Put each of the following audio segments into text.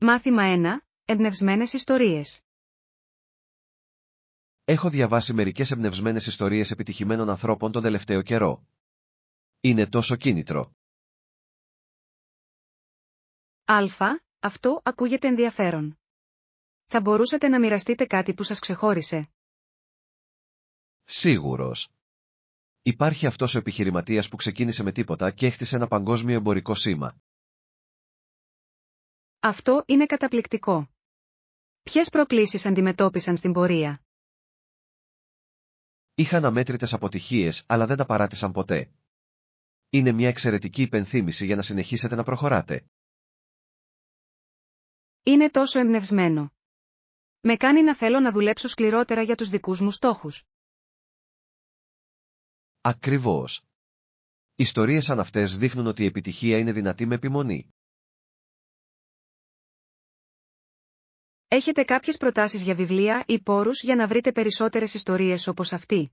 Μάθημα 1. Εμπνευσμένες ιστορίες. Έχω διαβάσει μερικές εμπνευσμένες ιστορίες επιτυχημένων ανθρώπων τον τελευταίο καιρό. Είναι τόσο κίνητρο. Α. Αυτό ακούγεται ενδιαφέρον. Θα μπορούσατε να μοιραστείτε κάτι που σας ξεχώρισε? Σίγουρος. Υπάρχει αυτός ο επιχειρηματίας που ξεκίνησε με τίποτα και έχτισε ένα παγκόσμιο εμπορικό σήμα. Αυτό είναι καταπληκτικό. Ποιες προκλήσεις αντιμετώπισαν στην πορεία? Είχαν αμέτρητες αποτυχίες, αλλά δεν τα παράτησαν ποτέ. Είναι μια εξαιρετική υπενθύμηση για να συνεχίσετε να προχωράτε. Είναι τόσο εμπνευσμένο. Με κάνει να θέλω να δουλέψω σκληρότερα για τους δικούς μου στόχους. Ακριβώς. Ιστορίες σαν αυτές δείχνουν ότι η επιτυχία είναι δυνατή με επιμονή. Έχετε κάποιες προτάσεις για βιβλία ή πόρους για να βρείτε περισσότερες ιστορίες όπως αυτή?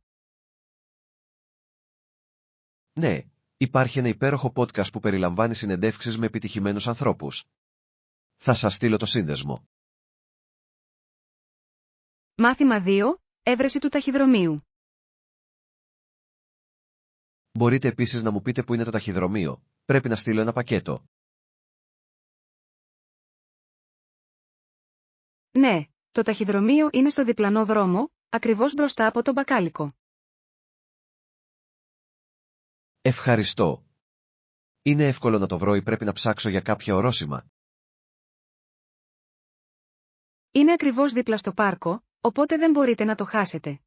Ναι, υπάρχει ένα υπέροχο podcast που περιλαμβάνει συνεντεύξεις με επιτυχημένους ανθρώπους. Θα σας στείλω το σύνδεσμο. Μάθημα 2. Έβρεση του ταχυδρομείου. Μπορείτε επίσης να μου πείτε που είναι το ταχυδρομείο. Πρέπει να στείλω ένα πακέτο. Ναι, το ταχυδρομείο είναι στο διπλανό δρόμο, ακριβώς μπροστά από τον μπακάλικο. Ευχαριστώ. Είναι εύκολο να το βρω ή πρέπει να ψάξω για κάποια ορόσημα? Είναι ακριβώς δίπλα στο πάρκο, οπότε δεν μπορείτε να το χάσετε.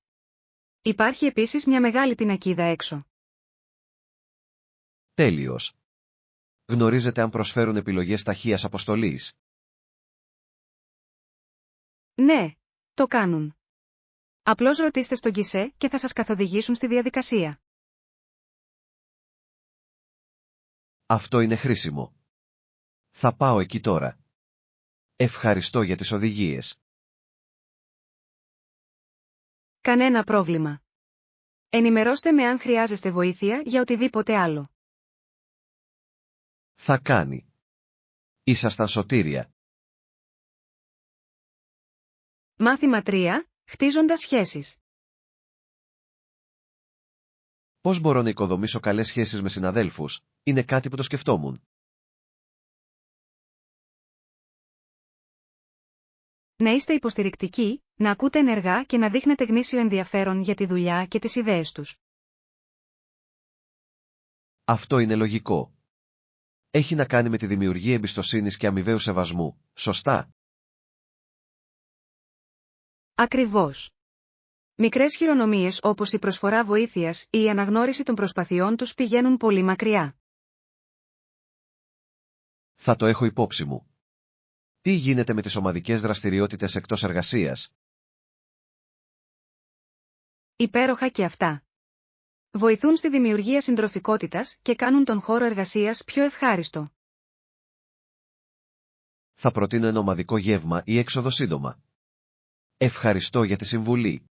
Υπάρχει επίσης μια μεγάλη πινακίδα έξω. Τέλειος. Γνωρίζετε αν προσφέρουν επιλογές ταχείας αποστολής? Ναι, το κάνουν. Απλώς ρωτήστε στον γκισέ και θα σας καθοδηγήσουν στη διαδικασία. Αυτό είναι χρήσιμο. Θα πάω εκεί τώρα. Ευχαριστώ για τις οδηγίες. Κανένα πρόβλημα. Ενημερώστε με αν χρειάζεστε βοήθεια για οτιδήποτε άλλο. Θα κάνει. Ήσασταν σωτήρια. Μάθημα 3. Χτίζοντας σχέσεις. Πώς μπορώ να οικοδομήσω καλές σχέσεις με συναδέλφους? Είναι κάτι που το σκεφτόμουν. Να είστε υποστηρικτικοί, να ακούτε ενεργά και να δείχνετε γνήσιο ενδιαφέρον για τη δουλειά και τις ιδέες τους. Αυτό είναι λογικό. Έχει να κάνει με τη δημιουργία εμπιστοσύνης και αμοιβαίου σεβασμού, σωστά? Ακριβώς. Μικρές χειρονομίες όπως η προσφορά βοήθειας ή η αναγνώριση των προσπαθειών τους πηγαίνουν πολύ μακριά. Θα το έχω υπόψη μου. Τι γίνεται με τις ομαδικές δραστηριότητες εκτός εργασίας? Υπέροχα και αυτά. Βοηθούν στη δημιουργία συντροφικότητας και κάνουν τον χώρο εργασίας πιο ευχάριστο. Θα προτείνω ένα ομαδικό γεύμα ή έξοδο σύντομα. Ευχαριστώ για τη συμβουλή.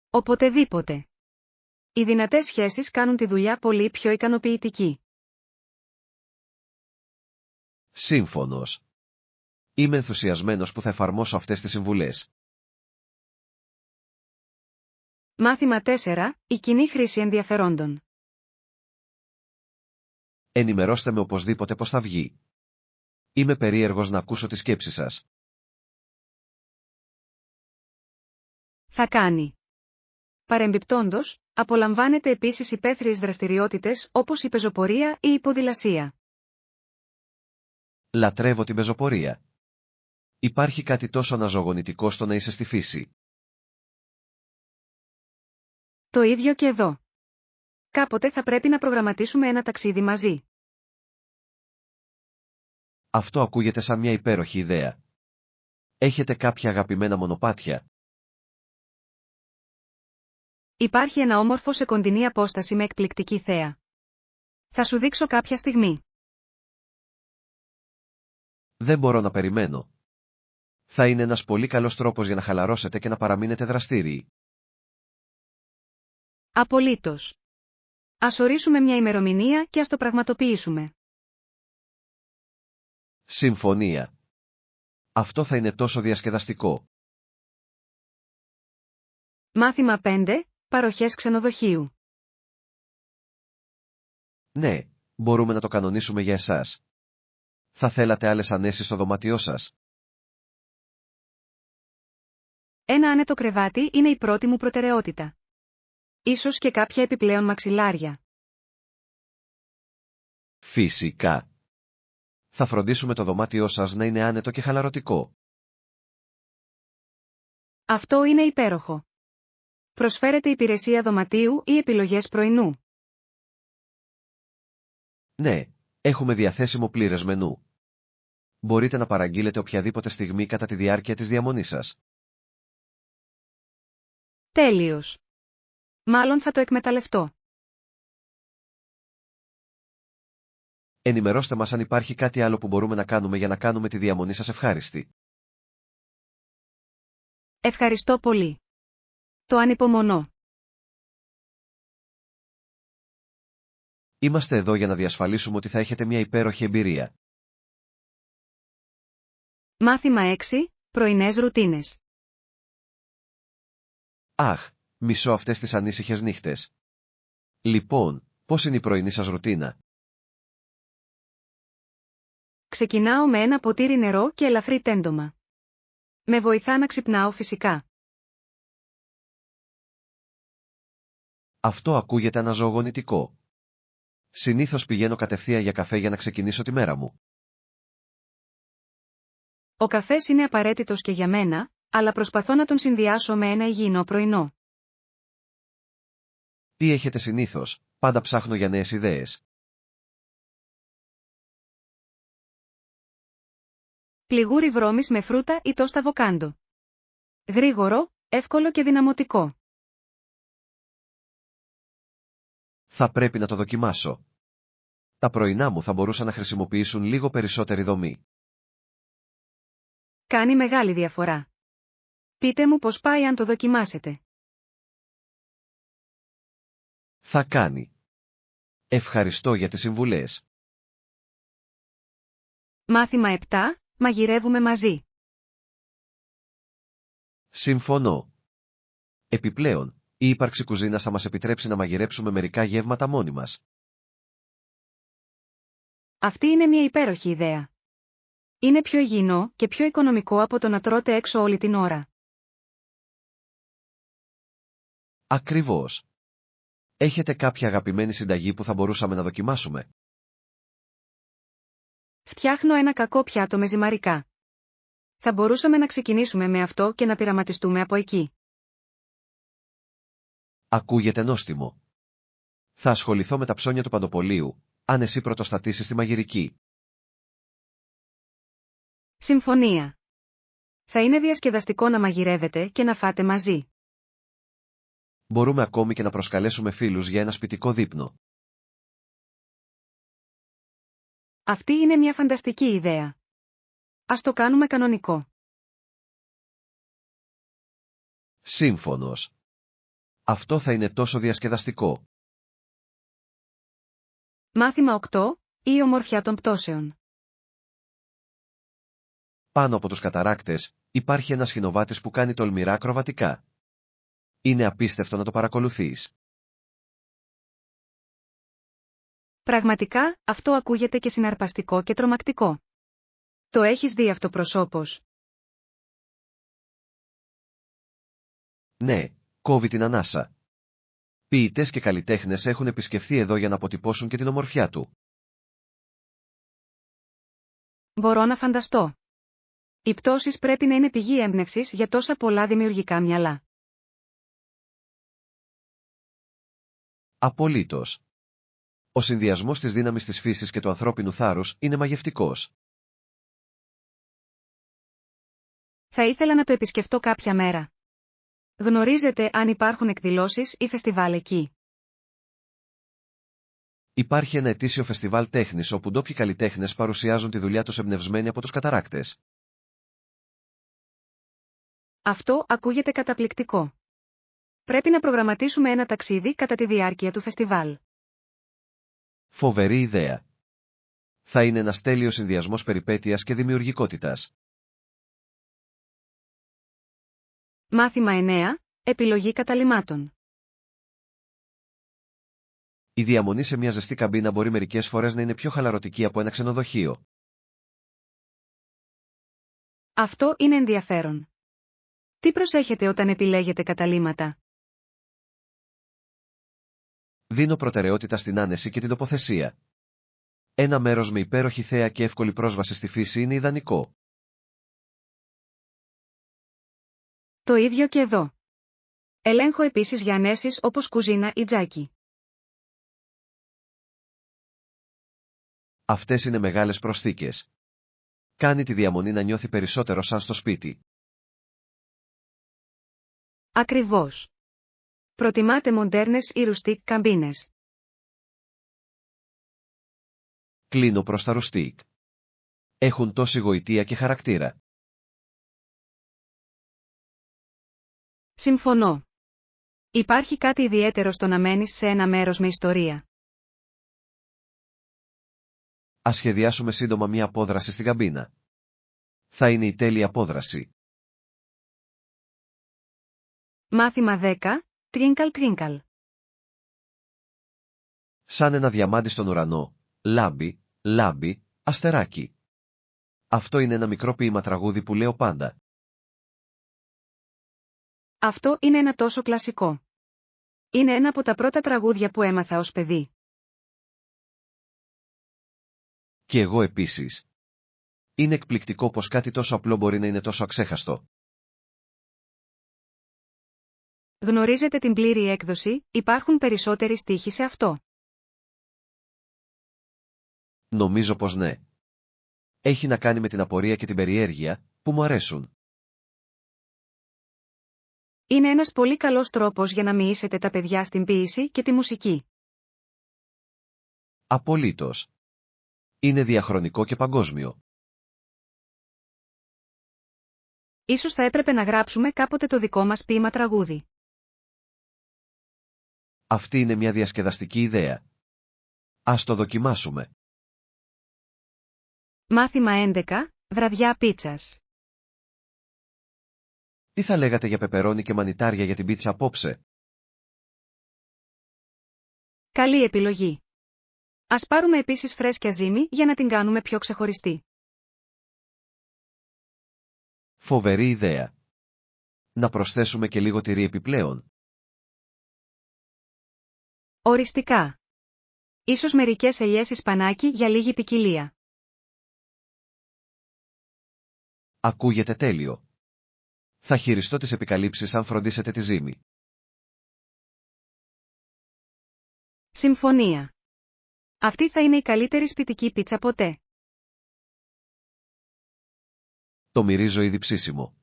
Οποτεδήποτε. Οι δυνατές σχέσεις κάνουν τη δουλειά πολύ πιο ικανοποιητική. Σύμφωνος. Είμαι ενθουσιασμένος που θα εφαρμόσω αυτές τις συμβουλές. Μάθημα 4. Η κοινή χρήση ενδιαφερόντων. Ενημερώστε με οπωσδήποτε πώς θα βγει. Είμαι περίεργος να ακούσω τις σκέψεις σας. Θα κάνει. Παρεμπιπτόντως, απολαμβάνετε επίσης υπαίθριες δραστηριότητες όπως η πεζοπορία ή η ποδηλασία. Λατρεύω την πεζοπορία. Υπάρχει κάτι τόσο αναζωογονητικό στο να είσαι στη φύση. Το ίδιο και εδώ. Κάποτε θα πρέπει να προγραμματίσουμε ένα ταξίδι μαζί. Αυτό ακούγεται σαν μια υπέροχη ιδέα. Έχετε κάποια αγαπημένα μονοπάτια? Υπάρχει ένα όμορφο σε κοντινή απόσταση με εκπληκτική θέα. Θα σου δείξω κάποια στιγμή. Δεν μπορώ να περιμένω. Θα είναι ένας πολύ καλός τρόπος για να χαλαρώσετε και να παραμείνετε δραστήριοι. Απολύτως. Ας ορίσουμε μια ημερομηνία και ας το πραγματοποιήσουμε. Συμφωνία. Αυτό θα είναι τόσο διασκεδαστικό. Μάθημα 5. Παροχές ξενοδοχείου. Ναι, μπορούμε να το κανονίσουμε για εσάς. Θα θέλατε άλλες ανέσεις στο δωμάτιό σας? Ένα άνετο κρεβάτι είναι η πρώτη μου προτεραιότητα. Ίσως και κάποια επιπλέον μαξιλάρια. Φυσικά. Θα φροντίσουμε το δωμάτιό σας να είναι άνετο και χαλαρωτικό. Αυτό είναι υπέροχο. Προσφέρετε υπηρεσία δωματίου ή επιλογές πρωινού. Ναι, έχουμε διαθέσιμο πλήρες μενού. Μπορείτε να παραγγείλετε οποιαδήποτε στιγμή κατά τη διάρκεια της διαμονής σας. Τέλειος. Μάλλον θα το εκμεταλλευτώ. Ενημερώστε μας αν υπάρχει κάτι άλλο που μπορούμε να κάνουμε για να κάνουμε τη διαμονή σας ευχάριστη. Ευχαριστώ πολύ. Το ανυπομονώ. Είμαστε εδώ για να διασφαλίσουμε ότι θα έχετε μια υπέροχη εμπειρία. Μάθημα 6. Πρωινές ρουτίνες. Αχ, μισώ αυτές τις ανήσυχες νύχτες. Λοιπόν, πώς είναι η πρωινή σας ρουτίνα? Ξεκινάω με ένα ποτήρι νερό και ελαφρύ τέντομα. Με βοηθά να ξυπνάω φυσικά. Αυτό ακούγεται αναζωογονητικό. Συνήθως πηγαίνω κατευθείαν για καφέ για να ξεκινήσω τη μέρα μου. Ο καφές είναι απαραίτητος και για μένα, αλλά προσπαθώ να τον συνδυάσω με ένα υγιεινό πρωινό. Τι έχετε συνήθως? Πάντα ψάχνω για νέες ιδέες. Πληγούρι βρώμης με φρούτα ή τόστα αβοκάντο. Γρήγορο, εύκολο και δυναμωτικό. Θα πρέπει να το δοκιμάσω. Τα πρωινά μου θα μπορούσαν να χρησιμοποιήσουν λίγο περισσότερη δομή. Κάνει μεγάλη διαφορά. Πείτε μου πώς πάει αν το δοκιμάσετε. Θα κάνει. Ευχαριστώ για τις συμβουλές. Μάθημα 7. Μαγειρεύουμε μαζί. Συμφωνώ. Επιπλέον, η ύπαρξη κουζίνας θα μας επιτρέψει να μαγειρέψουμε μερικά γεύματα μόνοι μας. Αυτή είναι μια υπέροχη ιδέα. Είναι πιο υγιεινό και πιο οικονομικό από το να τρώτε έξω όλη την ώρα. Ακριβώς. Έχετε κάποια αγαπημένη συνταγή που θα μπορούσαμε να δοκιμάσουμε? Φτιάχνω ένα κακό πιάτο με ζυμαρικά. Θα μπορούσαμε να ξεκινήσουμε με αυτό και να πειραματιστούμε από εκεί. Ακούγεται νόστιμο. Θα ασχοληθώ με τα ψώνια του Παντοπολίου, αν εσύ πρωτοστατήσεις τη μαγειρική. Συμφωνία. Θα είναι διασκεδαστικό να μαγειρεύετε και να φάτε μαζί. Μπορούμε ακόμη και να προσκαλέσουμε φίλους για ένα σπιτικό δείπνο. Αυτή είναι μια φανταστική ιδέα. Ας το κάνουμε κανονικό. Σύμφωνος. Αυτό θα είναι τόσο διασκεδαστικό. Μάθημα 8. Η ομορφιά των πτώσεων. Πάνω από τους καταράκτες, υπάρχει ένας χινοβάτης που κάνει τολμηρά ακροβατικά. Είναι απίστευτο να το παρακολουθείς. Πραγματικά, αυτό ακούγεται και συναρπαστικό και τρομακτικό. Το έχεις δει αυτό προσώπως? Ναι, κόβει την ανάσα. Ποιητές και καλλιτέχνες έχουν επισκεφθεί εδώ για να αποτυπώσουν και την ομορφιά του. Μπορώ να φανταστώ. Οι πτώσεις πρέπει να είναι πηγή έμπνευσης για τόσα πολλά δημιουργικά μυαλά. Απολύτως. Ο συνδυασμός της δύναμης της φύσης και του ανθρώπινου θάρρους είναι μαγευτικός. Θα ήθελα να το επισκεφτώ κάποια μέρα. Γνωρίζετε αν υπάρχουν εκδηλώσεις ή φεστιβάλ εκεί? Υπάρχει ένα ετήσιο φεστιβάλ τέχνης όπου ντόπιοι καλλιτέχνες παρουσιάζουν τη δουλειά τους εμπνευσμένοι από τους καταράκτες. Αυτό ακούγεται καταπληκτικό. Πρέπει να προγραμματίσουμε ένα ταξίδι κατά τη διάρκεια του φεστιβάλ. Φοβερή ιδέα. Θα είναι ένας τέλειος συνδυασμός περιπέτειας και δημιουργικότητας. Μάθημα 9. Επιλογή καταλυμάτων. Η διαμονή σε μια ζεστή καμπίνα μπορεί μερικές φορές να είναι πιο χαλαρωτική από ένα ξενοδοχείο. Αυτό είναι ενδιαφέρον. Τι προσέχετε όταν επιλέγετε καταλύματα? Δίνω προτεραιότητα στην άνεση και την τοποθεσία. Ένα μέρος με υπέροχη θέα και εύκολη πρόσβαση στη φύση είναι ιδανικό. Το ίδιο και εδώ. Ελέγχω επίσης για ανέσεις όπως κουζίνα ή τζάκι. Αυτές είναι μεγάλες προσθήκες. Κάνει τη διαμονή να νιώθει περισσότερο σαν στο σπίτι. Ακριβώς. Προτιμάτε μοντέρνες ή ρουστικ καμπίνες? Κλείνω προς τα ρουστικ. Έχουν τόση γοητεία και χαρακτήρα. Συμφωνώ. Υπάρχει κάτι ιδιαίτερο στο να μένεις σε ένα μέρος με ιστορία. Ας σχεδιάσουμε σύντομα μια απόδραση στην καμπίνα. Θα είναι η τέλεια απόδραση. Μάθημα 10. Twinkle Twinkle. Σαν ένα διαμάντι στον ουρανό, λάμπει, λάμπει, αστεράκι. Αυτό είναι ένα μικρό ποίημα τραγούδι που λέω πάντα. Αυτό είναι ένα τόσο κλασικό. Είναι ένα από τα πρώτα τραγούδια που έμαθα ως παιδί. Και εγώ επίσης. Είναι εκπληκτικό πως κάτι τόσο απλό μπορεί να είναι τόσο αξέχαστο. Γνωρίζετε την πλήρη έκδοση, υπάρχουν περισσότεροι στίχοι σε αυτό. Νομίζω πως ναι. Έχει να κάνει με την απορία και την περιέργεια, που μου αρέσουν. Είναι ένας πολύ καλός τρόπος για να μοιήσετε τα παιδιά στην ποίηση και τη μουσική. Απολύτως. Είναι διαχρονικό και παγκόσμιο. Ίσως θα έπρεπε να γράψουμε κάποτε το δικό μας ποίημα τραγούδι. Αυτή είναι μια διασκεδαστική ιδέα. Ας το δοκιμάσουμε. Μάθημα 11. Βραδιά πίτσας. Τι θα λέγατε για πεπερόνι και μανιτάρια για την πίτσα απόψε? Καλή επιλογή. Ας πάρουμε επίσης φρέσκια ζύμη για να την κάνουμε πιο ξεχωριστή. Φοβερή ιδέα. Να προσθέσουμε και λίγο τυρί επιπλέον. Οριστικά. Ίσως μερικές ελιές ισπανάκι για λίγη ποικιλία. Ακούγεται τέλειο. Θα χειριστώ τις επικαλύψεις αν φροντίσετε τη ζύμη. Συμφωνία. Αυτή θα είναι η καλύτερη σπιτική πίτσα ποτέ. Το μυρίζω ήδη ψήσιμο.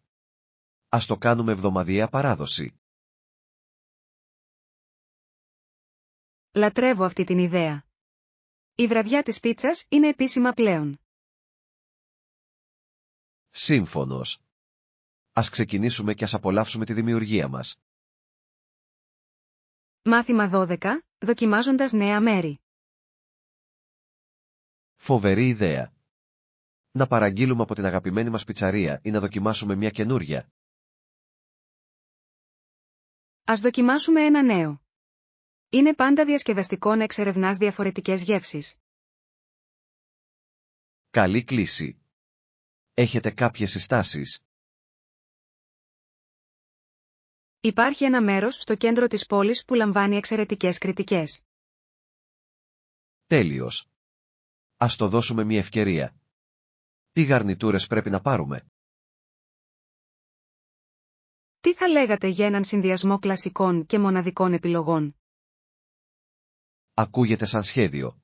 Ας το κάνουμε εβδομαδιαία παράδοση. Λατρεύω αυτή την ιδέα. Η βραδιά της πίτσας είναι επίσημα πλέον. Σύμφωνος. Ας ξεκινήσουμε και ας απολαύσουμε τη δημιουργία μας. Μάθημα 12. Δοκιμάζοντας νέα μέρη. Φοβερή ιδέα. Να παραγγείλουμε από την αγαπημένη μας πιτσαρία ή να δοκιμάσουμε μια καινούρια. Ας δοκιμάσουμε ένα νέο. Είναι πάντα διασκεδαστικό να εξερευνάς διαφορετικές γεύσεις. Καλή κλίση. Έχετε κάποιες συστάσεις? Υπάρχει ένα μέρος στο κέντρο της πόλης που λαμβάνει εξαιρετικές κριτικές. Τέλειος. Ας το δώσουμε μια ευκαιρία. Τι γαρνιτούρες πρέπει να πάρουμε? Τι θα λέγατε για έναν συνδυασμό κλασικών και μοναδικών επιλογών? Ακούγεται σαν σχέδιο.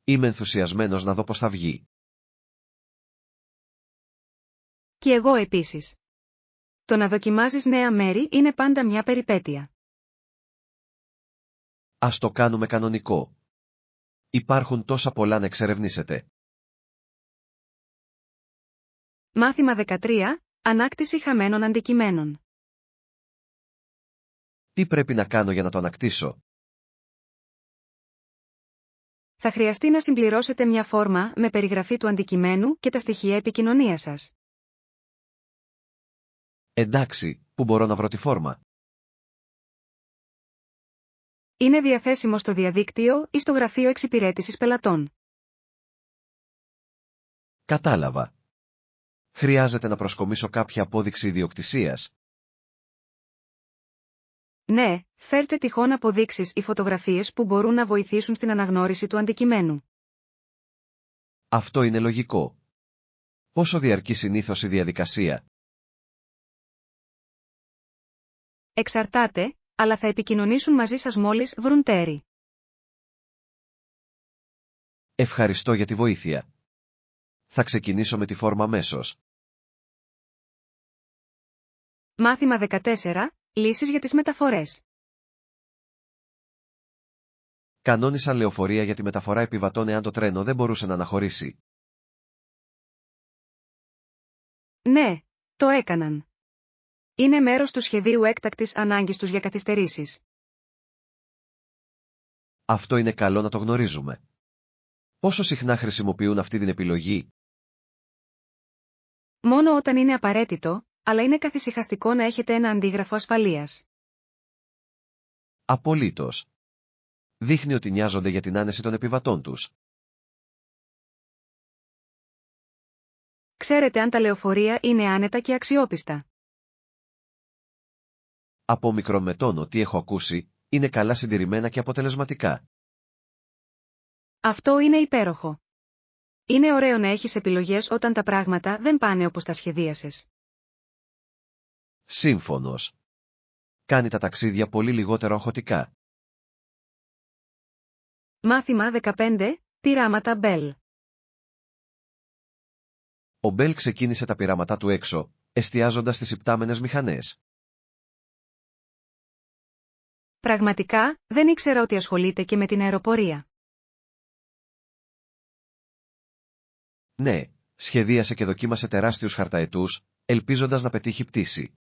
Είμαι ενθουσιασμένος να δω πώς θα βγει. Και εγώ επίσης. Το να δοκιμάζεις νέα μέρη είναι πάντα μια περιπέτεια. Ας το κάνουμε κανονικό. Υπάρχουν τόσα πολλά να εξερευνήσετε. Μάθημα 13. Ανάκτηση χαμένων αντικειμένων. Τι πρέπει να κάνω για να το ανακτήσω? θα χρειαστεί να συμπληρώσετε μια φόρμα με περιγραφή του αντικειμένου και τα στοιχεία επικοινωνίας σας. Εντάξει, πού μπορώ να βρω τη φόρμα? Είναι διαθέσιμο στο διαδίκτυο ή στο γραφείο εξυπηρέτησης πελατών. Κατάλαβα. Χρειάζεται να προσκομίσω κάποια απόδειξη ιδιοκτησίας? Ναι, φέρτε τυχόν αποδείξεις ή φωτογραφίες που μπορούν να βοηθήσουν στην αναγνώριση του αντικειμένου. Αυτό είναι λογικό. Πόσο διαρκεί συνήθως η διαδικασία? Εξαρτάται, αλλά θα επικοινωνήσουν μαζί σας μόλις βρουν τέρι. Ευχαριστώ για τη βοήθεια. Θα ξεκινήσω με τη φόρμα αμέσως. Μάθημα 14. Λύσεις για τις μεταφορές. Κανόνισαν λεωφορεία για τη μεταφορά επιβατών εάν το τρένο δεν μπορούσε να αναχωρήσει. Ναι, το έκαναν. Είναι μέρος του σχεδίου έκτακτης ανάγκης τους για καθυστερήσεις. Αυτό είναι καλό να το γνωρίζουμε. Πόσο συχνά χρησιμοποιούν αυτή την επιλογή? Μόνο όταν είναι απαραίτητο, αλλά είναι καθησυχαστικό να έχετε ένα αντίγραφο ασφαλείας. Απολύτως. Δείχνει ότι νοιάζονται για την άνεση των επιβατών τους. Ξέρετε αν τα λεωφορεία είναι άνετα και αξιόπιστα. Από μικρόν με τόνο τι έχω ακούσει, είναι καλά συντηρημένα και αποτελεσματικά. Αυτό είναι υπέροχο. Είναι ωραίο να έχεις επιλογές όταν τα πράγματα δεν πάνε όπως τα σχεδίασες. Σύμφωνος. Κάνει τα ταξίδια πολύ λιγότερο αγχωτικά. Μάθημα 15. Πειράματα Bell. Ο Μπέλ ξεκίνησε τα πειράματά του έξω, εστιάζοντας στις υπτάμενες μηχανές. Πραγματικά, δεν ήξερα ότι ασχολείται και με την αεροπορία. Ναι, σχεδίασε και δοκίμασε τεράστιους χαρταετούς, ελπίζοντας να πετύχει πτήση.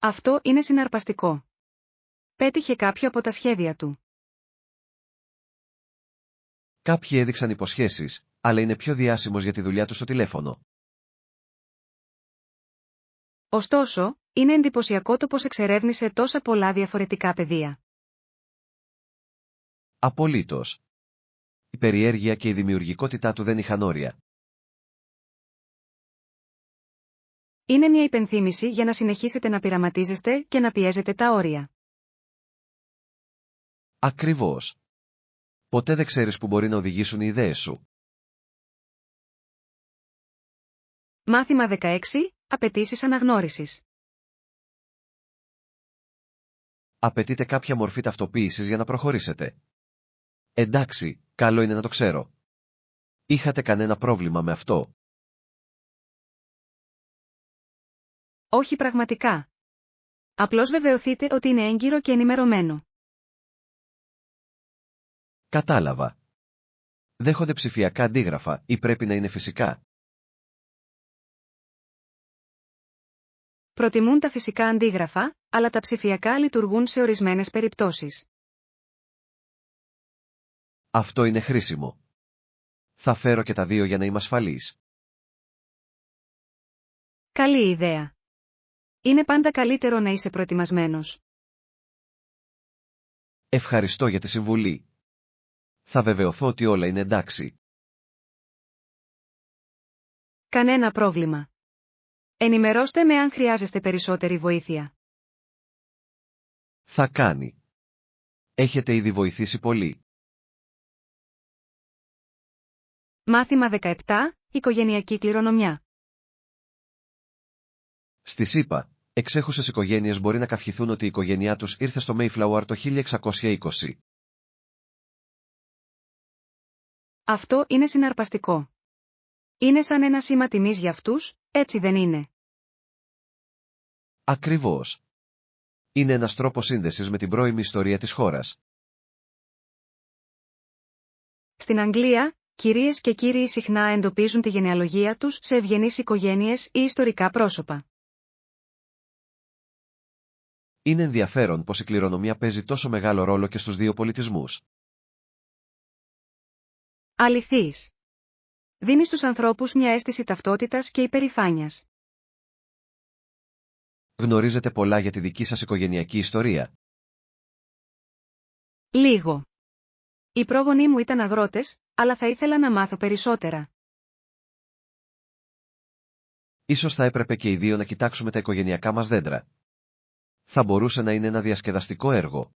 Αυτό είναι συναρπαστικό. Πέτυχε κάποιο από τα σχέδια του. Κάποιοι έδειξαν υποσχέσεις, αλλά είναι πιο διάσημος για τη δουλειά του στο τηλέφωνο. Ωστόσο, είναι εντυπωσιακό το πως εξερεύνησε τόσα πολλά διαφορετικά πεδία. Απολύτως. Η περιέργεια και η δημιουργικότητά του δεν είχαν όρια. Είναι μια υπενθύμηση για να συνεχίσετε να πειραματίζεστε και να πιέζετε τα όρια. Ακριβώς. Ποτέ δεν ξέρεις που μπορεί να οδηγήσουν οι ιδέες σου. Μάθημα 16. Απαιτήσεις αναγνώρισης. Απαιτείται κάποια μορφή ταυτοποίησης για να προχωρήσετε. Εντάξει, καλό είναι να το ξέρω. Είχατε κανένα πρόβλημα με αυτό? Όχι πραγματικά. Απλώς βεβαιωθείτε ότι είναι έγκυρο και ενημερωμένο. Κατάλαβα. Δέχονται ψηφιακά αντίγραφα ή πρέπει να είναι φυσικά? Προτιμούν τα φυσικά αντίγραφα, αλλά τα ψηφιακά λειτουργούν σε ορισμένες περιπτώσεις. Αυτό είναι χρήσιμο. Θα φέρω και τα δύο για να είμαι ασφαλής. Καλή ιδέα. Είναι πάντα καλύτερο να είσαι προετοιμασμένος. Ευχαριστώ για τη συμβουλή. Θα βεβαιωθώ ότι όλα είναι εντάξει. Κανένα πρόβλημα. Ενημερώστε με αν χρειάζεστε περισσότερη βοήθεια. Θα κάνει. Έχετε ήδη βοηθήσει πολύ. Μάθημα 17. Οικογενειακή κληρονομιά. Στη ΣΥΠΑ, εξέχουσες οικογένειες μπορεί να καυχηθούν ότι η οικογένειά τους ήρθε στο Mayflower το 1620. Αυτό είναι συναρπαστικό. Είναι σαν ένα σήμα τιμής για αυτούς, έτσι δεν είναι? Ακριβώς. Είναι ένας τρόπος σύνδεσης με την πρώιμη ιστορία της χώρας. Στην Αγγλία, κυρίες και κύριοι συχνά εντοπίζουν τη γενεαλογία τους σε ευγενείς οικογένειες ή ιστορικά πρόσωπα. Είναι ενδιαφέρον πως η κληρονομιά παίζει τόσο μεγάλο ρόλο και στους δύο πολιτισμούς. Αληθής. Δίνει στους ανθρώπους μια αίσθηση ταυτότητας και υπερηφάνειας. Γνωρίζετε πολλά για τη δική σας οικογενειακή ιστορία. Λίγο. Οι πρόγονοί μου ήταν αγρότες, αλλά θα ήθελα να μάθω περισσότερα. Ίσως θα έπρεπε και οι δύο να κοιτάξουμε τα οικογενειακά μας δέντρα. Θα μπορούσε να είναι ένα διασκεδαστικό έργο.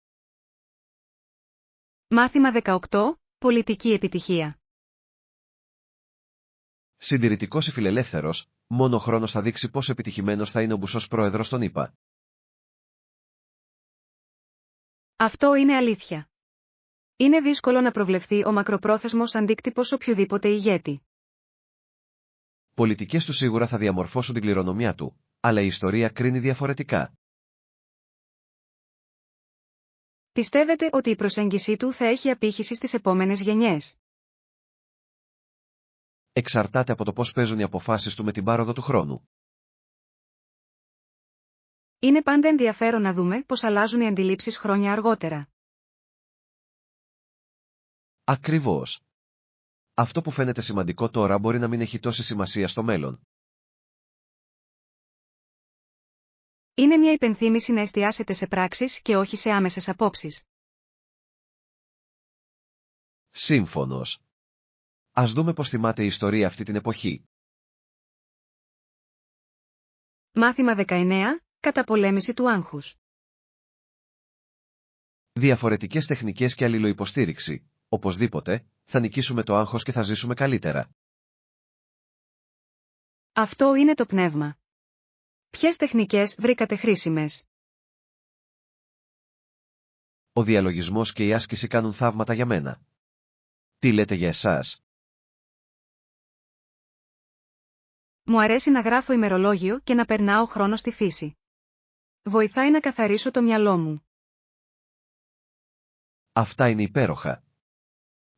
Μάθημα 18. Πολιτική επιτυχία. Συντηρητικός ή φιλελεύθερος, μόνο ο χρόνος θα δείξει πόσο επιτυχημένος θα είναι ο Μπουσός πρόεδρος των ΗΠΑ. Αυτό είναι αλήθεια. Είναι δύσκολο να προβλεφθεί ο μακροπρόθεσμος αντίκτυπος οποιοδήποτε ηγέτη. Πολιτικές του σίγουρα θα διαμορφώσουν την κληρονομιά του, αλλά η ιστορία κρίνει διαφορετικά. Πιστεύετε ότι η προσέγγιση του θα έχει απήχηση στις επόμενες γενιές? Εξαρτάται από το πώς παίζουν οι αποφάσεις του με την πάροδο του χρόνου. Είναι πάντα ενδιαφέρον να δούμε πώς αλλάζουν οι αντιλήψεις χρόνια αργότερα. Ακριβώς. Αυτό που φαίνεται σημαντικό τώρα μπορεί να μην έχει τόση σημασία στο μέλλον. Είναι μια υπενθύμηση να εστιάσετε σε πράξεις και όχι σε άμεσες απόψεις. Σύμφωνος. Ας δούμε πώς θυμάται η ιστορία αυτή την εποχή. Μάθημα 19. Καταπολέμηση του άγχους. Διαφορετικές τεχνικές και αλληλοϊποστήριξη. Οπωσδήποτε, θα νικήσουμε το άγχος και θα ζήσουμε καλύτερα. Αυτό είναι το πνεύμα. Ποιες τεχνικές βρήκατε χρήσιμες? Ο διαλογισμός και η άσκηση κάνουν θαύματα για μένα. Τι λέτε για εσάς? Μου αρέσει να γράφω ημερολόγιο και να περνάω χρόνο στη φύση. Βοηθάει να καθαρίσω το μυαλό μου. Αυτά είναι υπέροχα.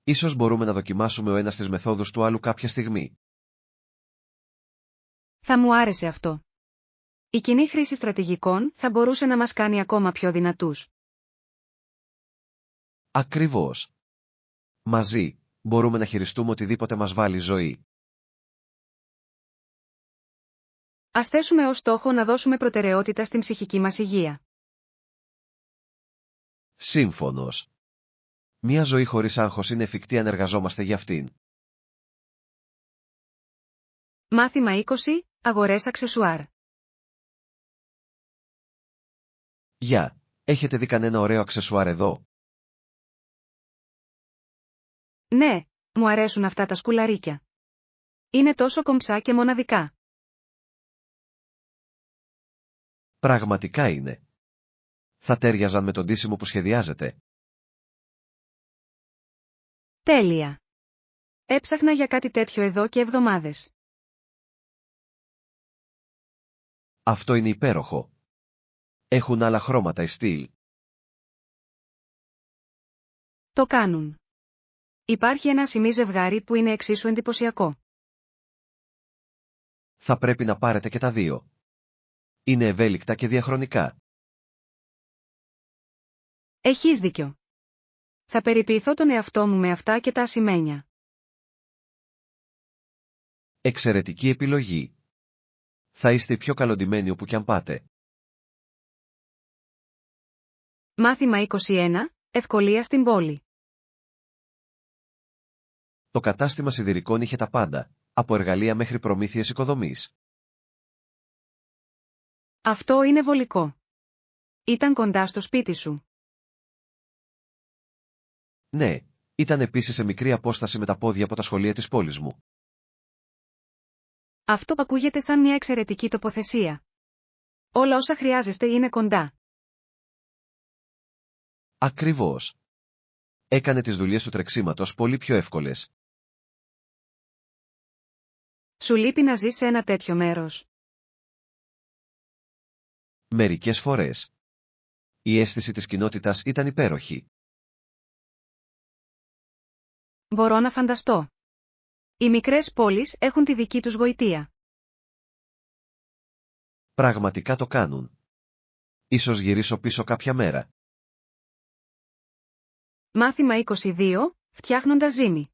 Ίσως μπορούμε να δοκιμάσουμε ο ένας τις μεθόδους του άλλου κάποια στιγμή. Θα μου άρεσε αυτό. Η κοινή χρήση στρατηγικών θα μπορούσε να μας κάνει ακόμα πιο δυνατούς. Ακριβώς. Μαζί, μπορούμε να χειριστούμε οτιδήποτε μας βάλει ζωή. Ας θέσουμε ως στόχο να δώσουμε προτεραιότητα στην ψυχική μας υγεία. Σύμφωνος. Μια ζωή χωρίς άγχος είναι εφικτή αν εργαζόμαστε για αυτήν. Μάθημα 20. Αγορές αξεσουάρ. Γεια, έχετε δει κανένα ωραίο αξεσουάρ εδώ? Ναι, μου αρέσουν αυτά τα σκουλαρίκια. Είναι τόσο κομψά και μοναδικά. Πραγματικά είναι. Θα τέριαζαν με τον ντύσιμο που σχεδιάζετε. Τέλεια. Έψαχνα για κάτι τέτοιο εδώ και εβδομάδες. Αυτό είναι υπέροχο. Έχουν άλλα χρώματα οι στυλ. Το κάνουν. Υπάρχει ένα ασημί ζευγάρι που είναι εξίσου εντυπωσιακό. Θα πρέπει να πάρετε και τα δύο. Είναι ευέλικτα και διαχρονικά. Έχεις δίκιο. Θα περιποιηθώ τον εαυτό μου με αυτά και τα ασημένια. Εξαιρετική επιλογή. Θα είστε πιο καλοντημένοι όπου κι αν πάτε. Μάθημα 21. Ευκολία στην πόλη. Το κατάστημα σιδηρικών είχε τα πάντα, από εργαλεία μέχρι προμήθειες οικοδομής. Αυτό είναι βολικό. Ήταν κοντά στο σπίτι σου. Ναι, ήταν επίσης σε μικρή απόσταση με τα πόδια από τα σχολεία της πόλης μου. Αυτό ακούγεται σαν μια εξαιρετική τοποθεσία. Όλα όσα χρειάζεστε είναι κοντά. Ακριβώς. Έκανε τις δουλειές του τρεξίματος πολύ πιο εύκολες. Σου λείπει να ζεις σε ένα τέτοιο μέρος? Μερικές φορές. Η αίσθηση της κοινότητας ήταν υπέροχη. Μπορώ να φανταστώ. Οι μικρές πόλεις έχουν τη δική τους γοητεία. Πραγματικά το κάνουν. Ίσως γυρίσω πίσω κάποια μέρα. Μάθημα 22. Φτιάχνοντας ζύμη.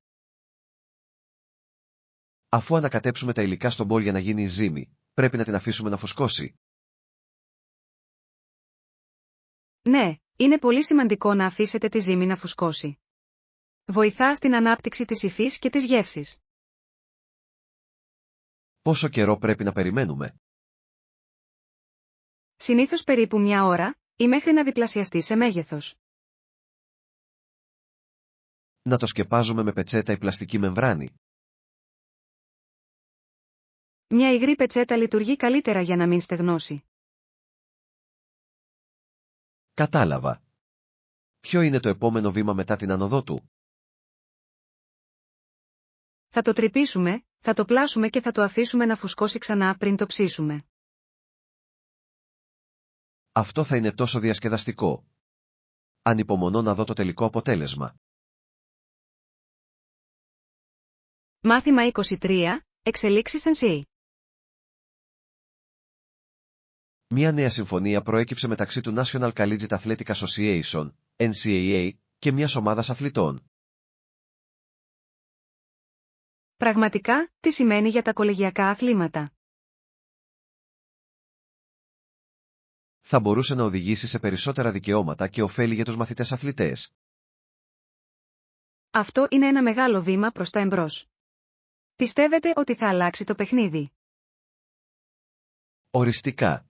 Αφού ανακατέψουμε τα υλικά στον μπολ για να γίνει η ζύμη, πρέπει να την αφήσουμε να φουσκώσει. Ναι, είναι πολύ σημαντικό να αφήσετε τη ζύμη να φουσκώσει. Βοηθά στην ανάπτυξη της υφής και της γεύσης. Πόσο καιρό πρέπει να περιμένουμε? Συνήθως περίπου 1 ώρα, ή μέχρι να διπλασιαστεί σε μέγεθος. Να το σκεπάζουμε με πετσέτα ή πλαστική μεμβράνη. Μια υγρή πετσέτα λειτουργεί καλύτερα για να μην στεγνώσει. Κατάλαβα. Ποιο είναι το επόμενο βήμα μετά την άνοδό του? Θα το τρυπήσουμε, θα το πλάσουμε και θα το αφήσουμε να φουσκώσει ξανά πριν το ψήσουμε. Αυτό θα είναι τόσο διασκεδαστικό. Ανυπομονώ να δω το τελικό αποτέλεσμα. Μάθημα 23. Εξελίξεις NCAA. Μια νέα συμφωνία προέκυψε μεταξύ του National Collegiate Athletic Association, NCAA, και μιας ομάδας αθλητών. Πραγματικά, τι σημαίνει για τα κολεγιακά αθλήματα? Θα μπορούσε να οδηγήσει σε περισσότερα δικαιώματα και ωφέλη για τους μαθητές αθλητές. Αυτό είναι ένα μεγάλο βήμα προς τα εμπρός. Πιστεύετε ότι θα αλλάξει το παιχνίδι? Οριστικά.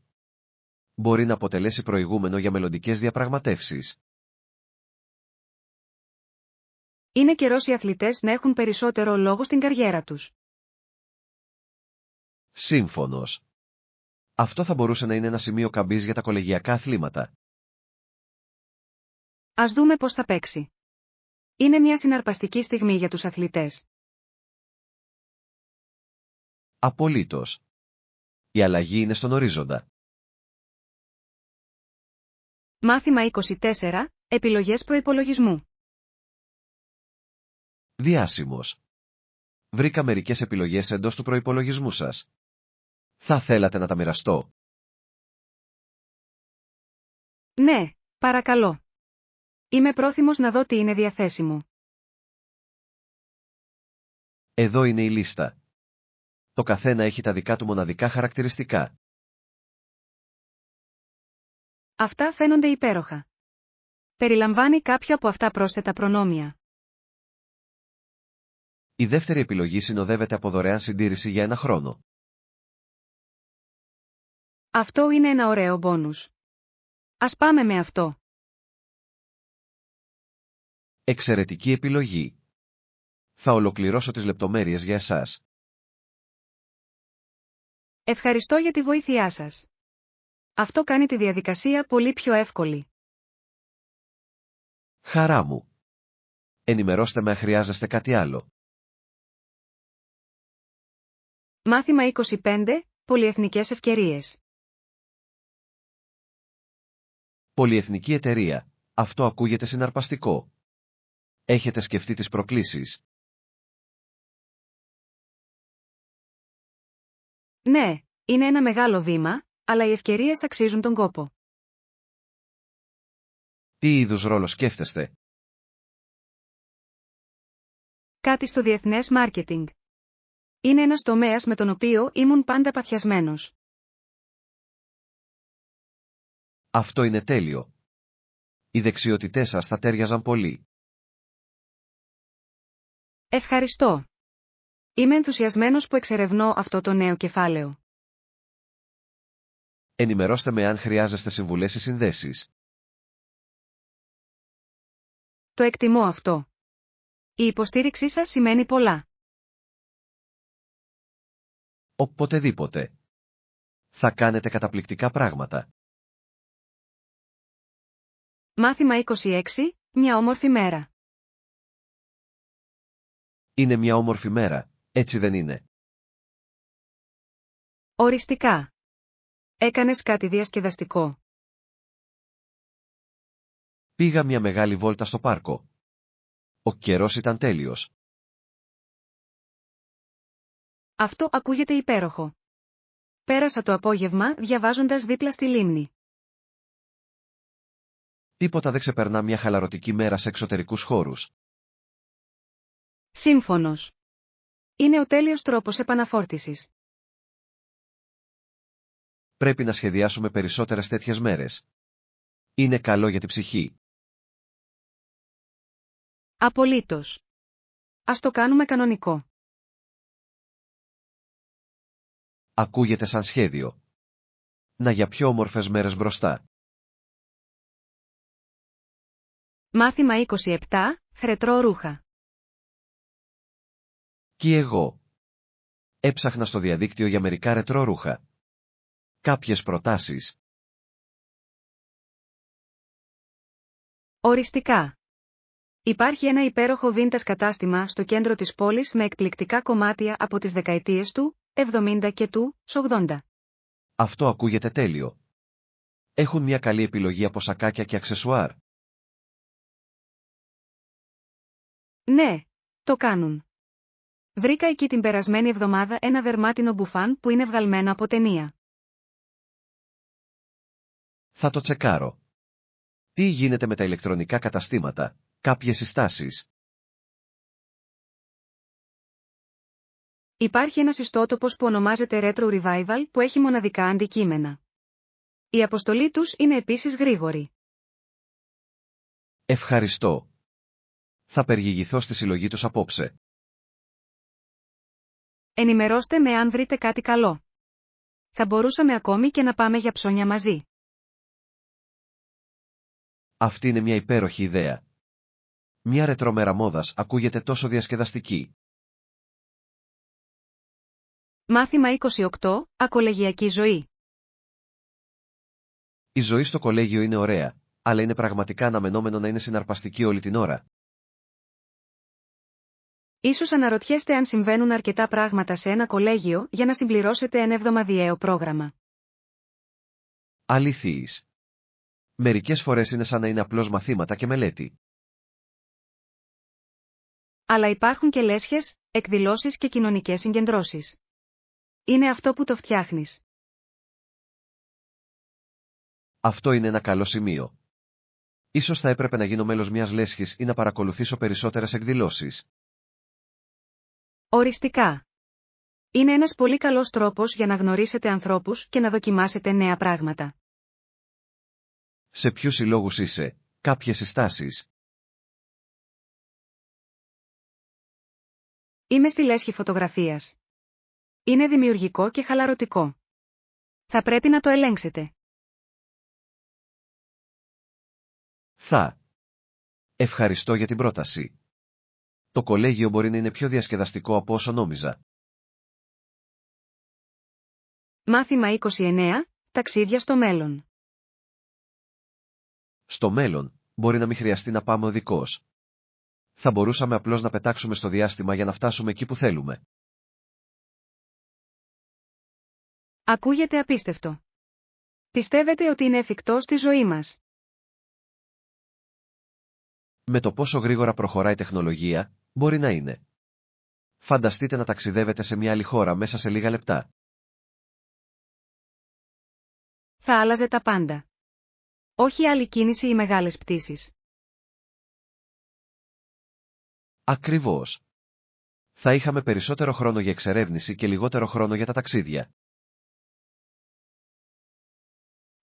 Μπορεί να αποτελέσει προηγούμενο για μελλοντικές διαπραγματεύσεις. Είναι καιρός οι αθλητές να έχουν περισσότερο λόγο στην καριέρα τους. Σύμφωνος. Αυτό θα μπορούσε να είναι ένα σημείο καμπής για τα κολεγιακά αθλήματα. Ας δούμε πώς θα παίξει. Είναι μια συναρπαστική στιγμή για τους αθλητές. Απολύτως. Η αλλαγή είναι στον ορίζοντα. Μάθημα 24. Επιλογές προϋπολογισμού. Διάσημος. Βρήκα μερικές επιλογές εντός του προϋπολογισμού σας. Θα θέλατε να τα μοιραστώ? Ναι, παρακαλώ. Είμαι πρόθυμος να δω τι είναι διαθέσιμο. Εδώ είναι η λίστα. Το καθένα έχει τα δικά του μοναδικά χαρακτηριστικά. Αυτά φαίνονται υπέροχα. Περιλαμβάνει κάποιο από αυτά πρόσθετα προνόμια. Η δεύτερη επιλογή συνοδεύεται από δωρεάν συντήρηση για 1 χρόνο. Αυτό είναι ένα ωραίο μπόνους. Ας πάμε με αυτό. Εξαιρετική επιλογή. Θα ολοκληρώσω τις λεπτομέρειες για εσάς. Ευχαριστώ για τη βοήθειά σας. Αυτό κάνει τη διαδικασία πολύ πιο εύκολη. Χαρά μου. Ενημερώστε με αν χρειάζεστε κάτι άλλο. Μάθημα 25. Πολυεθνικές ευκαιρίες. Πολυεθνική εταιρεία. Αυτό ακούγεται συναρπαστικό. Έχετε σκεφτεί τις προκλήσεις? Ναι, είναι ένα μεγάλο βήμα, αλλά οι ευκαιρίες αξίζουν τον κόπο. Τι είδους ρόλο σκέφτεστε? Κάτι στο διεθνές μάρκετινγκ. Είναι ένας τομέας με τον οποίο ήμουν πάντα παθιασμένος. Αυτό είναι τέλειο. Οι δεξιότητές σας θα τέριαζαν πολύ. Ευχαριστώ. Είμαι ενθουσιασμένος που εξερευνώ αυτό το νέο κεφάλαιο. Ενημερώστε με αν χρειάζεστε συμβουλές ή συνδέσεις. Το εκτιμώ αυτό. Η υποστήριξή σας σημαίνει πολλά. Οποτεδήποτε. Θα κάνετε καταπληκτικά πράγματα. Μάθημα 26. Μια όμορφη μέρα. Είναι μια όμορφη μέρα, έτσι δεν είναι? Οριστικά. Έκανες κάτι διασκεδαστικό. Πήγα μια μεγάλη βόλτα στο πάρκο. Ο καιρός ήταν τέλειος. Αυτό ακούγεται υπέροχο. Πέρασα το απόγευμα διαβάζοντας δίπλα στη λίμνη. Τίποτα δεν ξεπερνά μια χαλαρωτική μέρα σε εξωτερικούς χώρους. Σύμφωνος. είναι ο τέλειος τρόπος επαναφόρτισης. Πρέπει να σχεδιάσουμε περισσότερες τέτοιες μέρες. Είναι καλό για την ψυχή. Απολύτως. Ας το κάνουμε κανονικό. Ακούγεται σαν σχέδιο. Να για πιο όμορφες μέρες μπροστά. Μάθημα 27, ρετρό ρούχα. Κι εγώ. Έψαχνα στο διαδίκτυο για μερικά ρετρό ρούχα. Κάποιες προτάσεις. Οριστικά. Υπάρχει ένα υπέροχο vintage κατάστημα στο κέντρο της πόλης με εκπληκτικά κομμάτια από τις δεκαετίες του 70 και του 80. Αυτό ακούγεται τέλειο. Έχουν μια καλή επιλογή από σακάκια και αξεσουάρ. Ναι, το κάνουν. Βρήκα εκεί την περασμένη εβδομάδα ένα δερμάτινο μπουφάν που είναι βγαλμένο από ταινία. Θα το τσεκάρω. Τι γίνεται με τα ηλεκτρονικά καταστήματα, κάποιες συστάσεις. Υπάρχει ένας ιστότοπος που ονομάζεται Retro Revival που έχει μοναδικά αντικείμενα. Η αποστολή τους είναι επίσης γρήγορη. Ευχαριστώ. Θα περιηγηθώ στη συλλογή τους απόψε. Ενημερώστε με αν βρείτε κάτι καλό. Θα μπορούσαμε ακόμη και να πάμε για ψώνια μαζί. Αυτή είναι μια υπέροχη ιδέα. Μια ρετρόμερα μόδας ακούγεται τόσο διασκεδαστική. Μάθημα 28, ακολεγιακή ζωή. Η ζωή στο κολέγιο είναι ωραία, αλλά είναι πραγματικά αναμενόμενο να είναι συναρπαστική όλη την ώρα. Ίσως αναρωτιέστε αν συμβαίνουν αρκετά πράγματα σε ένα κολέγιο για να συμπληρώσετε ένα εβδομαδιαίο πρόγραμμα. Αληθείς. Μερικές φορές είναι σαν να είναι απλώς μαθήματα και μελέτη. Αλλά υπάρχουν και λέσχες, εκδηλώσεις και κοινωνικές συγκεντρώσεις. Είναι αυτό που το φτιάχνεις. Αυτό είναι ένα καλό σημείο. Ίσως θα έπρεπε να γίνω μέλος μιας λέσχης ή να παρακολουθήσω περισσότερες εκδηλώσεις. Οριστικά. Είναι ένας πολύ καλός τρόπος για να γνωρίσετε ανθρώπους και να δοκιμάσετε νέα πράγματα. Σε ποιους συλλόγους είσαι, κάποιες συστάσεις. Είμαι στη λέσχη φωτογραφίας. Είναι δημιουργικό και χαλαρωτικό. Θα πρέπει να το ελέγξετε. Ευχαριστώ για την πρόταση. Το κολέγιο μπορεί να είναι πιο διασκεδαστικό από όσο νόμιζα. Μάθημα 29, ταξίδια στο μέλλον. Στο μέλλον, μπορεί να μην χρειαστεί να πάμε οδικώς. Θα μπορούσαμε απλώς να πετάξουμε στο διάστημα για να φτάσουμε εκεί που θέλουμε. Ακούγεται απίστευτο. Πιστεύετε ότι είναι εφικτό στη ζωή μας? Με το πόσο γρήγορα προχωράει η τεχνολογία, μπορεί να είναι. Φανταστείτε να ταξιδεύετε σε μια άλλη χώρα μέσα σε λίγα λεπτά. Θα άλλαζε τα πάντα. Όχι άλλη κίνηση ή μεγάλες πτήσεις. Ακριβώς. Θα είχαμε περισσότερο χρόνο για εξερεύνηση και λιγότερο χρόνο για τα ταξίδια.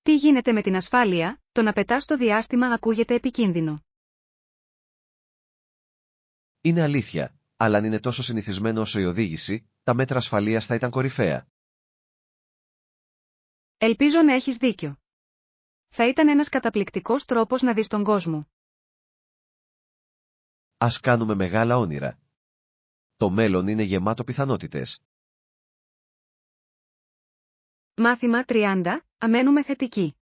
Τι γίνεται με την ασφάλεια? Το να πετάς στο διάστημα ακούγεται επικίνδυνο. Είναι αλήθεια, αλλά αν είναι τόσο συνηθισμένο όσο η οδήγηση, τα μέτρα ασφαλείας θα ήταν κορυφαία. Ελπίζω να έχεις δίκιο. Θα ήταν ένας καταπληκτικός τρόπος να δεις τον κόσμο. Ας κάνουμε μεγάλα όνειρα. Το μέλλον είναι γεμάτο πιθανότητες. Μάθημα 30, αμένουμε θετικοί.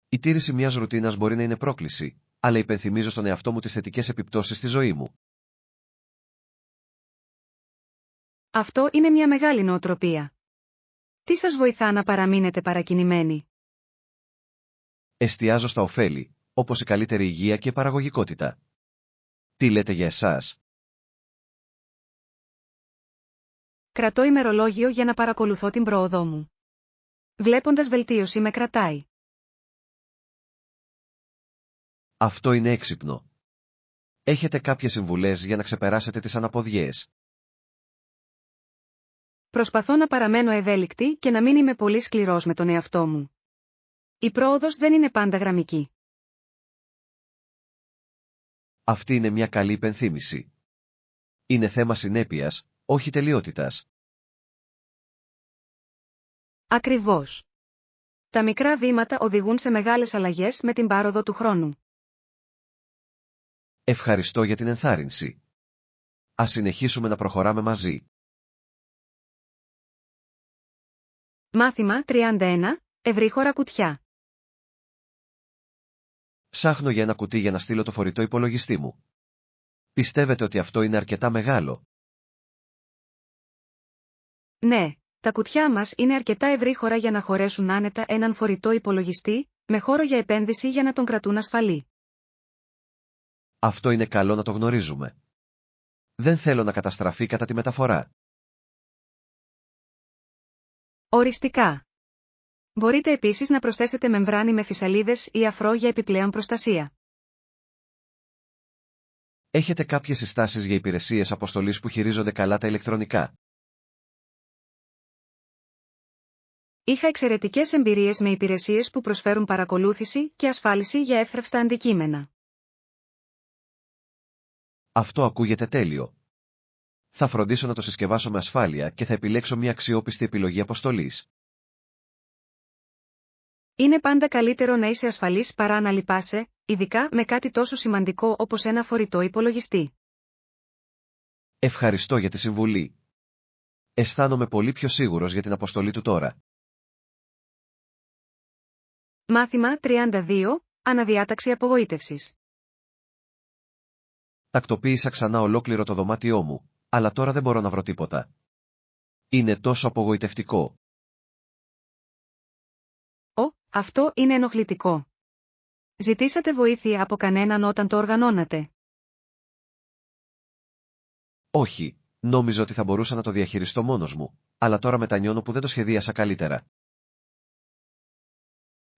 Η τήρηση μιας ρουτίνας μπορεί να είναι πρόκληση, αλλά υπενθυμίζω στον εαυτό μου τις θετικές επιπτώσεις στη ζωή μου. Αυτό είναι μια μεγάλη νοοτροπία. Τι σας βοηθά να παραμείνετε παρακινημένοι? Εστιάζω στα ωφέλη, όπως η καλύτερη υγεία και η παραγωγικότητα. Τι λέτε για εσάς? Κρατώ ημερολόγιο για να παρακολουθώ την πρόοδό μου. Βλέποντας βελτίωση με κρατάει. Αυτό είναι έξυπνο. Έχετε κάποιες συμβουλές για να ξεπεράσετε τις αναποδιές? Προσπαθώ να παραμένω ευέλικτη και να μην είμαι πολύ σκληρός με τον εαυτό μου. Η πρόοδος δεν είναι πάντα γραμμική. Αυτή είναι μια καλή υπενθύμηση. Είναι θέμα συνέπειας, όχι τελειότητας. Ακριβώς. Τα μικρά βήματα οδηγούν σε μεγάλες αλλαγές με την πάροδο του χρόνου. Ευχαριστώ για την ενθάρρυνση. Ας συνεχίσουμε να προχωράμε μαζί. Μάθημα 31. Ευρύχωρα κουτιά. Ψάχνω για ένα κουτί για να στείλω το φορητό υπολογιστή μου. Πιστεύετε ότι αυτό είναι αρκετά μεγάλο? Ναι, τα κουτιά μας είναι αρκετά ευρύχωρα για να χωρέσουν άνετα έναν φορητό υπολογιστή, με χώρο για επένδυση για να τον κρατούν ασφαλή. Αυτό είναι καλό να το γνωρίζουμε. Δεν θέλω να καταστραφεί κατά τη μεταφορά. Οριστικά. Μπορείτε επίσης να προσθέσετε μεμβράνη με φυσαλίδες ή αφρό για επιπλέον προστασία. Έχετε κάποιες συστάσεις για υπηρεσίες αποστολής που χειρίζονται καλά τα ηλεκτρονικά? Είχα εξαιρετικές εμπειρίες με υπηρεσίες που προσφέρουν παρακολούθηση και ασφάλιση για εύθραυστα αντικείμενα. Αυτό ακούγεται τέλειο. Θα φροντίσω να το συσκευάσω με ασφάλεια και θα επιλέξω μια αξιόπιστη επιλογή αποστολής. Είναι πάντα καλύτερο να είσαι ασφαλής παρά να λυπάσαι, ειδικά με κάτι τόσο σημαντικό όπως ένα φορητό υπολογιστή. Ευχαριστώ για τη συμβουλή. Αισθάνομαι πολύ πιο σίγουρος για την αποστολή του τώρα. Μάθημα 32. Αναδιάταξη απογοήτευσης. Τακτοποίησα ξανά ολόκληρο το δωμάτιό μου, αλλά τώρα δεν μπορώ να βρω τίποτα. Είναι τόσο απογοητευτικό. Αυτό είναι ενοχλητικό. Ζητήσατε βοήθεια από κανέναν όταν το οργανώνατε? Όχι, νόμιζα ότι θα μπορούσα να το διαχειριστώ μόνος μου, αλλά τώρα μετανιώνω που δεν το σχεδίασα καλύτερα.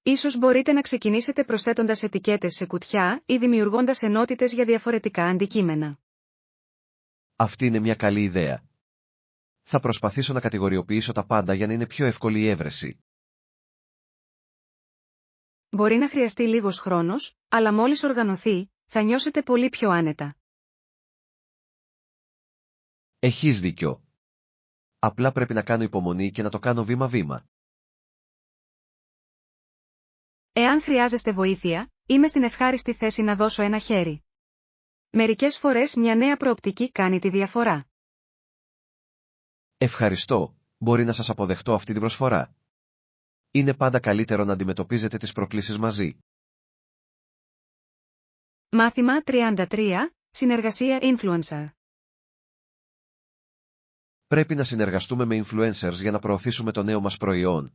Ίσως μπορείτε να ξεκινήσετε προσθέτοντας ετικέτες σε κουτιά ή δημιουργώντας ενότητες για διαφορετικά αντικείμενα. Αυτή είναι μια καλή ιδέα. Θα προσπαθήσω να κατηγοριοποιήσω τα πάντα για να είναι πιο εύκολη η έβρεση. Μπορεί να χρειαστεί λίγος χρόνος, αλλά μόλις οργανωθεί, θα νιώσετε πολύ πιο άνετα. Έχεις δίκιο. Απλά πρέπει να κάνω υπομονή και να το κάνω βήμα-βήμα. Εάν χρειάζεστε βοήθεια, είμαι στην ευχάριστη θέση να δώσω ένα χέρι. Μερικές φορές μια νέα προοπτική κάνει τη διαφορά. Ευχαριστώ, μπορεί να σας αποδεχτώ αυτή την προσφορά. Είναι πάντα καλύτερο να αντιμετωπίζετε τις προκλήσεις μαζί. Μάθημα 33. Συνεργασία influencer. Πρέπει να συνεργαστούμε με influencers για να προωθήσουμε το νέο μας προϊόν.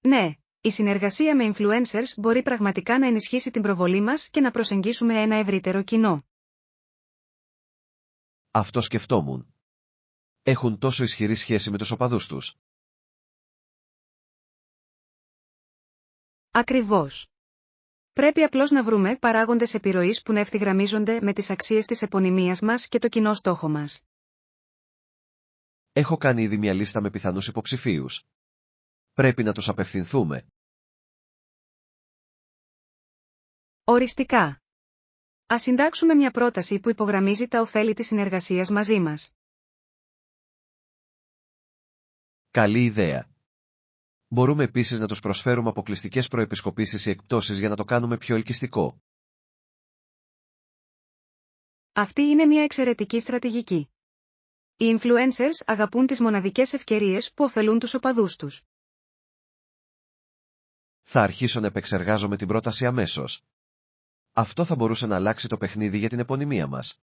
Ναι, η συνεργασία με influencers μπορεί πραγματικά να ενισχύσει την προβολή μας και να προσεγγίσουμε ένα ευρύτερο κοινό. Αυτό σκεφτόμουν. Έχουν τόσο ισχυρή σχέση με τους οπαδούς τους. Ακριβώς. Πρέπει απλώς να βρούμε παράγοντες επιρροής που να ευθυγραμμίζονται με τις αξίες της επωνυμίας μας και το κοινό στόχο μας. Έχω κάνει ήδη μια λίστα με πιθανούς υποψηφίους. Πρέπει να τους απευθυνθούμε. Οριστικά. Ας συντάξουμε μια πρόταση που υπογραμμίζει τα ωφέλη της συνεργασίας μαζί μας. Καλή ιδέα. Μπορούμε επίσης να τους προσφέρουμε αποκλειστικές προεπισκοπήσεις ή εκπτώσεις για να το κάνουμε πιο ελκυστικό. Αυτή είναι μια εξαιρετική στρατηγική. Οι influencers αγαπούν τις μοναδικές ευκαιρίες που ωφελούν τους οπαδούς τους. Θα αρχίσω να επεξεργάζομαι την πρόταση αμέσως. Αυτό θα μπορούσε να αλλάξει το παιχνίδι για την επωνυμία μας.